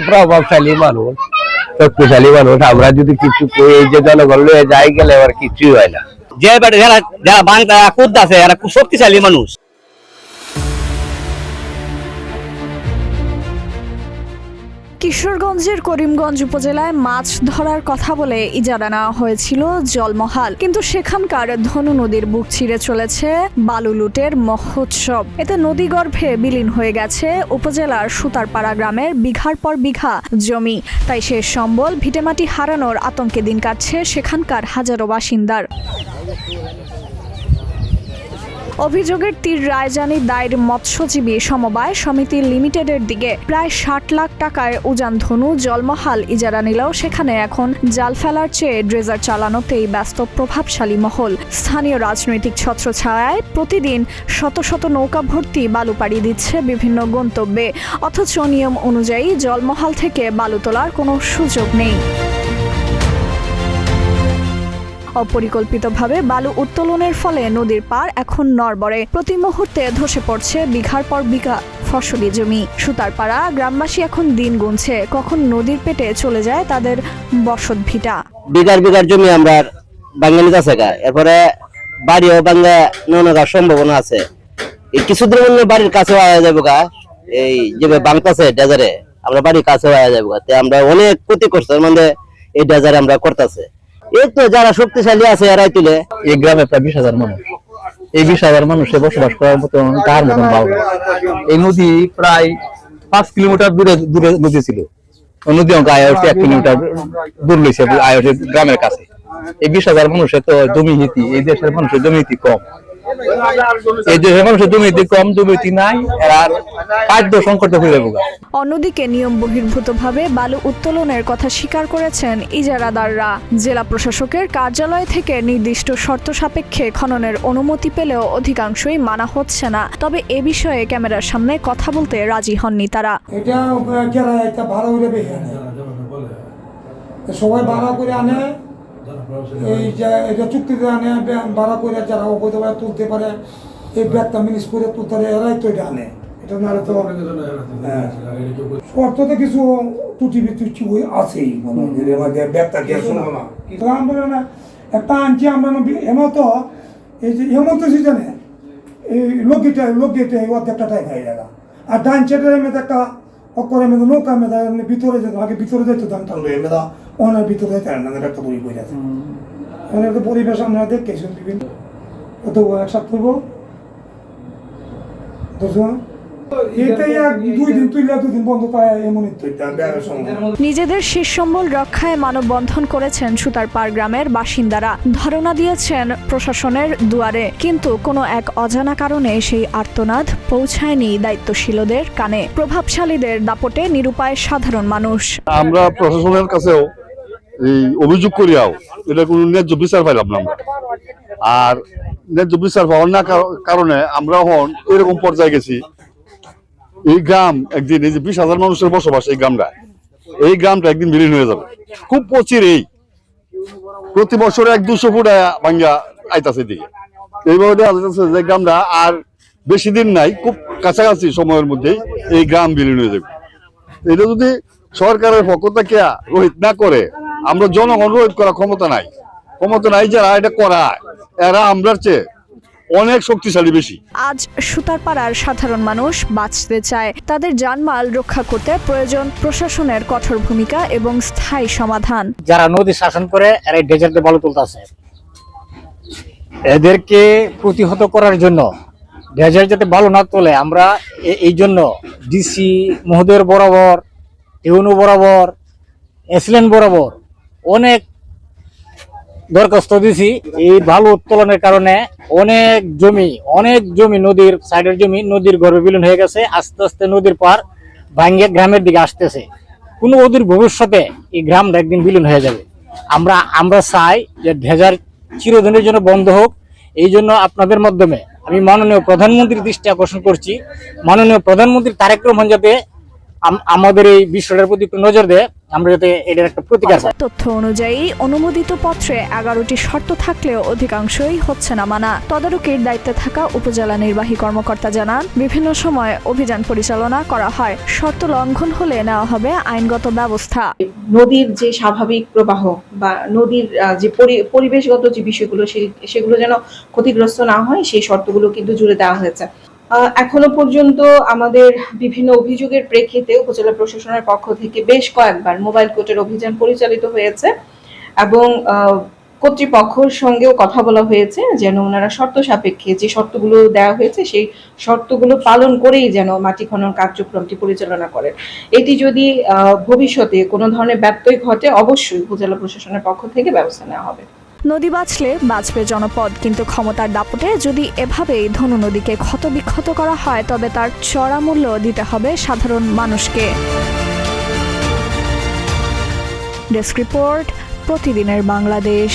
প্রভাবশালী মানুষ, শক্তিশালী মানুষ। আমরা যদি কিছু এই যে জনগণ লয়ে যাই গেলে আবার কিছুই হয় না। যে যারা যারা বাংলা কুদ আছে এরা খুব শক্তিশালী মানুষ। কিশোরগঞ্জের করিমগঞ্জ উপজেলায় মাছ ধরার কথা বলে ইজারা নেওয়া হয়েছিল জলমহাল, কিন্তু সেখানকার ধনু নদীর বুক চিরে চলেছে বালু লুটের মহোৎসব। এতে নদীগর্ভে বিলীন হয়ে গেছে উপজেলার সুতারপাড়া গ্রামের বিঘার পর বিঘা জমি। তাই সে সম্বল ভিটেমাটি হারানোর আতঙ্কে দিন কাটছে সেখানকার হাজারো বাসিন্দার। অভিযোগের তীর রায়জানি দায়ের মৎস্যজীবী সমবায় সমিতি লিমিটেডের দিকে প্রায় ৬০ লাখ টাকায় উজান ধনু জলমহাল ইজারা নিলেও সেখানে এখন জাল ফেলার চেয়ে ড্রেজার চালানোতেই ব্যস্ত প্রভাবশালী মহল। স্থানীয় রাজনৈতিক ছত্রছায়ায় প্রতিদিন শত শত নৌকা ভর্তি বালু পাড়ি দিচ্ছে বিভিন্ন গন্তব্যে, অথচ নিয়ম অনুযায়ী জলমহাল থেকে বালু তোলার কোনো সুযোগ নেই। অপরিকল্পিতভাবে বালু উত্তোলনের ফলে নদীর পাড় এখন নড়বড়ে। প্রতি মুহূর্তে ধসে পড়ছে বিঘার পর বিঘা ফসলি জমি। সুতারপাড়া গ্রামবাসী এখন দিন গুনছে কখন নদীর পেটে চলে যায় তাদের বসত ভিটা। বিঘার বিঘার জমি আমরা বাঙালি কাছে গা, এরপরে বাড়িও বাংলা নোনার সম্ভাবনা আছে। এই কিছুদিন মধ্যে বাড়ির কাছে আয়া যাবো গা, এই যে বাংলাদেশে ডেজারে আমরা বাড়ির কাছে আয়া যাবো গা। আমরা অনেক ক্ষতি করছে মানে এই ডেজারে আমরা করতেছে। এই তো যারা শক্তিশালী আছে এরাই তুলে। এই গ্রামে প্রায় 20,000 মানুষ, এই 20,000 মানুষে বসবাস করার মতো তার মতন ভালো। এই নদী প্রায় 5 কিলোমিটার দূরে নদী ছিল, নদী অঙ্ক আয়োস 1 কিলোমিটার দূর লইছে আয়োসের গ্রামের কাছে। এই 20,000 মানুষের তো জমি নীতি, এই দেশের মানুষের জমি নীতি কম, এই দেশের মানুষের জমি নীতি কম, জমি নীতি নাই, আর খাদ্য সংকট হয়ে যাবে। অন্যদিকে নিয়ম বহির্ভূতভাবে বালু উত্তোলনের কথা স্বীকার করেছেন ইজারাদাররা। জেলা প্রশাসকের কার্যালয় থেকে নির্দিষ্ট শর্ত সাপেক্ষে খননের অনুমতি পেলেও অধিকাংশই মানা হচ্ছে না। তবে এ বিষয়ে ক্যামেরার সামনে কথা বলতে রাজি হননি তারা। এটা ভাড়া করে বেশি আনে, সবাই ভাড়া করে আনে, এই যে এটা চুক্তিতে আনে ভাড়া করে, যারা অবৈধভাবে তুলতে পারে এই ব্যাগটা মিনিস করে তুলতে পারে এরাই তো এটা আনে। এটা নাহলে তো শর্ততে কিছু ত্রুটি বিত্রুটি আছেই, ব্যাগটা দিয়ে শুনবো না। আমরা না একটা আনছি আমরা হেমন্ত, এই যে হেমন্ত সিজনে এই লোকগীটা অর্ধেকটা টাইম হয়ে যায়। আর ডান চেটের মেয়েদের একটা অকরে মেয়েদের নৌকা মেয়েদের ভিতরে যেত, আগে ভিতরে যেত ধান টান লইয়ে মেয়েদা অনেক ভিতরে যেতে না, একটা বই বই আছে। অনেক পরিবেশ আমরা দেখেছি বিভিন্ন কত একসাথে করবো নিজেদের শেষ সম্বল রক্ষায় মানববন্ধন করেছেন সুতারপাড় গ্রামের বাসিন্দারা। ধারণা দিয়েছেন প্রশাসনের দুয়ারে, কিন্তু কোনো এক অজানা কারণে সেই আর্তনাদ পৌঁছায়নি দায়িত্বশীলদের কানে। প্রভাবশালীদের দাপটে নিরুপায় সাধারণ মানুষ। আমরা প্রশাসনের কাছেও এই অভিযোগ করিয়াও এটা কোনো ন্যায্য বিচার পাইলাম না আমরা। আর ন্যায্য বিচার পাওয়ার না কারণে আমরা এখন এরকম পর্যায়ে গেছি, এই গ্রাম একদিন, এই যে 20,000 মানুষের বসবাস এই গ্রামটা একদিন বিলীন হয়ে যাবে খুব প্রচিরেই। প্রতি বছর 100-200 ফুট ভাঙ্গা আইতাছে দিকে। এইভাবে দেখা যাচ্ছে যে গ্রামটা আর বেশি দিন নাই, খুব কাছাকাছি সময়ের মধ্যেই এই গ্রাম বিলীন হয়ে যাবে। এটা যদি সরকারের পক্ষ থেকে রোহিত না করে, আমরা জনগণ রোহিত করার ক্ষমতা নাই, যারা এটা করায় এরা আমরার চেয়ে অনেক শক্তিশালী বেশি। আজ সুতারপাড়ার সাধারণ মানুষ বাঁচতে চায়, তাদের জানমাল রক্ষা করতে প্রয়োজন প্রশাসনের কঠোর ভূমিকা এবং স্থায়ী সমাধান। যারা নদী শাসন করে এরা ডেজার্টে বালু তুলতেছে, এদেরকে প্রতিহত করার জন্য ডেজার্ট যাতে বালু না তোলে, আমরা এই জন্য ডিসি মহোদয়ের বরাবর, ইউনো বরাবর, এসিলেন্ট বরাবর অনেক দরখাস্ত দিছি। এই বালু উত্তোলনের কারণে অনেক জমি নদীর সাইডের জমি নদীর গর্ভে বিলীন হয়ে গেছে। আস্তে আস্তে নদীর পার ভাঙ্গে গ্রামের দিকে আসতেছে। কোনো অদূর ভবিষ্যতে এই গ্রামটা একদিন বিলীন হয়ে যাবে। আমরা চাই যে ডেজার চিরদিনের জন্য বন্ধ হোক। এই জন্য আপনাদের মাধ্যমে আমি মাননীয় প্রধানমন্ত্রীর দৃষ্টি আকর্ষণ করছি, মাননীয় প্রধানমন্ত্রী তারেক রহমান যাতে আমাদের এই বিষয়টার প্রতি একটু নজর দেয়, আমরা যাতে এটার একটা প্রতিকার পাই। তথ্য অনুযায়ী অনুমোদিত পত্রে 11টি শর্ত থাকলেও অধিকাংশই হচ্ছে না মানা। তদারকির দায়িত্বে থাকা উপজেলা নির্বাহী কর্মকর্তা জানান, বিভিন্ন সময় অভিযান পরিচালনা করা হয়, শর্ত লঙ্ঘন হলে নেওয়া হবে আইনগত ব্যবস্থা। নদীর যে স্বাভাবিক প্রবাহ বা নদীর যে পরিবেশগত যে বিষয়গুলো সেগুলো যেন ক্ষতিগ্রস্ত না হয় সেই শর্তগুলো কিন্তু জুড়ে দেওয়া হয়েছে। এখনো পর্যন্ত আমাদের বিভিন্ন অভিযোগের প্রেক্ষিতে উপজেলা প্রশাসনের পক্ষ থেকে বেশ কয়েকবার মোবাইল কোর্টের অভিযান পরিচালিত হয়েছে এবং কর্তৃপক্ষের সঙ্গেও কথা বলা হয়েছে যেন ওনারা শর্ত সাপেক্ষে যে শর্তগুলো দেওয়া হয়েছে সেই শর্তগুলো পালন করেই যেন মাটি খনন কার্যক্রমটি পরিচালনা করেন। এটি যদি ভবিষ্যতে কোনো ধরনের ব্যত্যয় ঘটে অবশ্যই উপজেলা প্রশাসনের পক্ষ থেকে ব্যবস্থা নেওয়া হবে। নদী বাঁচলে বাঁচবে জনপদ, কিন্তু ক্ষমতার দাপটে যদি এভাবেই ধনু নদীকে ক্ষতবিক্ষত করা হয় তবে তার চড়া মূল্য দিতে হবে সাধারণ মানুষকে। ডেস্ক রিপোর্ট, প্রতিদিনের বাংলাদেশ।